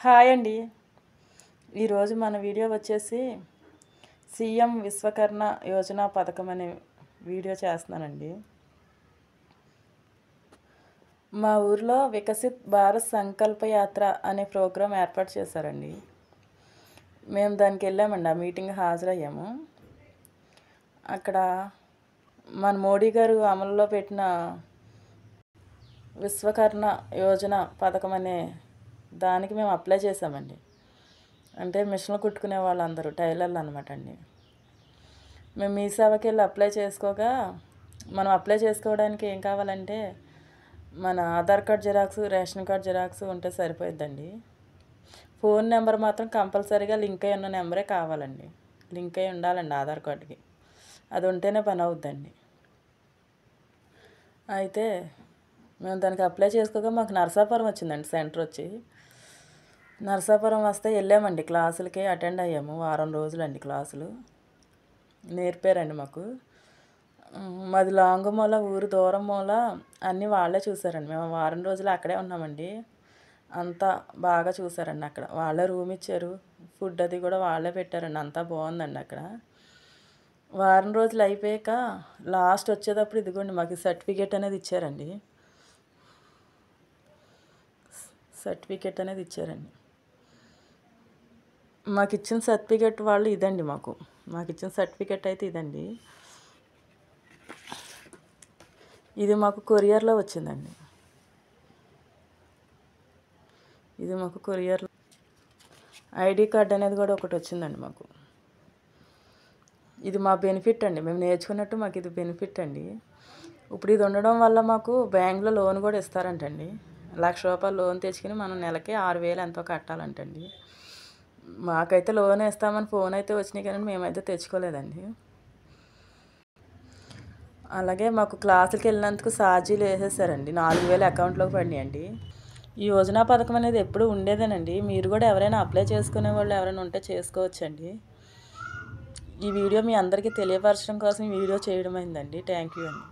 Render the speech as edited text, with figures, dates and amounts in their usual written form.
Hi అండి. ఈరోజు మన వీడియో వచ్చేసి సీఎం విశ్వకర్ణ యోజన పథకం అనే వీడియో చేస్తున్నానండి. మా ఊర్లో వికసిత్ భారత్ సంకల్ప యాత్ర అనే ప్రోగ్రాం ఏర్పాటు చేశారండి. మేము దానికి వెళ్ళామండి, ఆ మీటింగ్ హాజరయ్యాము. అక్కడ మన మోడీ గారు అమలులో పెట్టిన విశ్వకర్ణ యోజన పథకం అనే దానికి మేము అప్లై చేసామండి. అంటే మిషన్లు కుట్టుకునే వాళ్ళందరూ టైలర్లు అనమాట అండి. మేము మీ సేవకి వెళ్ళి అప్లై చేసుకోగా, మనం అప్లై చేసుకోవడానికి ఏం కావాలంటే మన Aadhaar card xerox, ration card xerox ఉంటే సరిపోయిద్దండి. ఫోన్ నెంబర్ మాత్రం కంపల్సరీగా లింక్ అయి ఉన్న నెంబరే కావాలండి. లింక్ అయి ఉండాలండి ఆధార్ కార్డుకి. అది ఉంటేనే పని అవుద్దండి. అయితే మేము దానికి అప్లై చేసుకోగా మాకు నరసాపురం వచ్చిందండి సెంటర్ వచ్చి. నరసాపురం వస్తే వెళ్ళామండి, క్లాసులకి అటెండ్ అయ్యాము. వారం రోజులండి క్లాసులు నేర్పారండి మాకు. మాది లాంగ్ మూల, ఊరు దూరం మూల, అన్నీ వాళ్ళే చూసారండి. మేము వారం రోజులు అక్కడే ఉన్నామండి. అంతా బాగా చూసారండి. అక్కడ వాళ్ళే రూమ్ ఇచ్చారు, ఫుడ్ అది కూడా వాళ్ళే పెట్టారండి. అంతా బాగుందండి అక్కడ. వారం రోజులు అయిపోయాక లాస్ట్ వచ్చేటప్పుడు ఇదిగోండి మాకు సర్టిఫికేట్ అనేది ఇచ్చారండి. సర్టిఫికేట్ అనేది ఇచ్చారండి. మాకు ఇచ్చిన సర్టిఫికేట్ వాళ్ళు ఇదండి. మాకు ఇచ్చిన సర్టిఫికేట్ అయితే ఇదండి. ఇది మాకు కొరియర్లో వచ్చిందండి. ఇది మాకు కొరియర్లో ఐడి కార్డ్ అనేది కూడా ఒకటి వచ్చిందండి మాకు. ఇది మా బెనిఫిట్ అండి. మేము నేర్చుకున్నట్టు మాకు ఇది బెనిఫిట్ అండి. ఇప్పుడు ఇది ఉండడం వల్ల మాకు బ్యాంకులో లోన్ కూడా ఇస్తారంటండి. ₹1,00,000 లోన్ తెచ్చుకుని మనం నెలకి 6,000 ఎంతో కట్టాలంటండి. మాకైతే లోన్ ఇస్తామని ఫోన్ అయితే వచ్చినాయి, కానీ మేమైతే తెచ్చుకోలేదండి. అలాగే మాకు క్లాసులకి వెళ్ళినందుకు ఛార్జీలు వేసేసారండి. 4,000 అకౌంట్లోకి పడినాయండి. ఈ యోజన పథకం అనేది ఎప్పుడు ఉండేదేనండి. మీరు కూడా ఎవరైనా అప్లై చేసుకునే వాళ్ళు ఎవరైనా ఉంటే చేసుకోవచ్చండి. ఈ వీడియో మీ అందరికీ తెలియపరచడం కోసం ఈ వీడియో చేయడం అయిందండి. థ్యాంక్ యూ అండి.